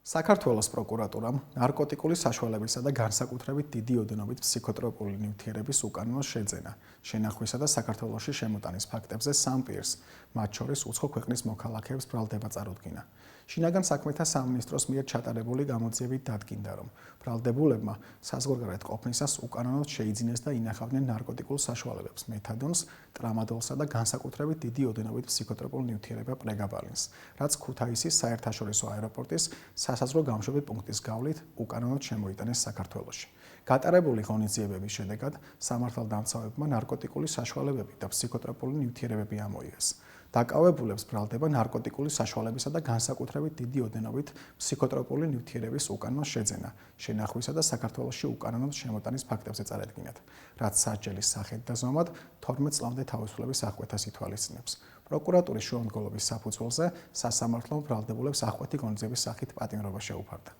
საქართველოს პროკურატურამ ნარკოტიკული საშუალებისა და განსაკუთრებით დიდი ოდენობით ფსიქოტროპული ნივთიერების უკანონო შეძენა, შენახვისა და საქართველოში შემოტანის ფაქტებზე სამ პირს, მათ შორის უცხო ქვეყნის მოქალაქეებს ბრალდება წარუდგინა. შინაგან საქმეთა სამინისტროს მიერ ჩატარებული გამოძიებით დადგინდა, რომ ბრალდებულებმა საზღვარგარეთ ყოფნისას უკანონოდ შეიძინეს და ინახავდნენ ნარკოტიკულ საშუალებებს, მეთადონს, ტრამადოლსა და განსაკუთრებით დიდი ოდენობით ფსიქოტროპულ ნივთიერება პრეგაბალინს, რაც ქუთაისის საერთაშორისო აეროპორტის სასაზღვრო გამშვები პუნქტის გავლით უკანონოდ შემოიტანეს საქართველოში. გატარებული ღონისძიებების შედეგად სამართალდამცავებმა ნარკოტიკული საშუალებები და ფსიქოტროპული ნივთიერებები ამოიღეს. დაკავებულებს ბრალდება ნარკოტიკული საშუალებისა და განსაკუთრებით დიდი ოდენობით ფსიქოტროპული ნივთიერების უკანონო შეძენა, შენახვისა და საქართველოში უკანონოდ შემოტანის ფაქტებზე წარედგინათ, რაც სასჯელის სახით და ზომად 12 წლამდე თავისუფლების აღკვეთას ითვალისწინებს. პროკურატურის შუამდგომლობის საფუძველზე სასამართლომ ბრალდებულებს აღკვეთი ღონისძიების სახით პატიმრობა შეუფარდა.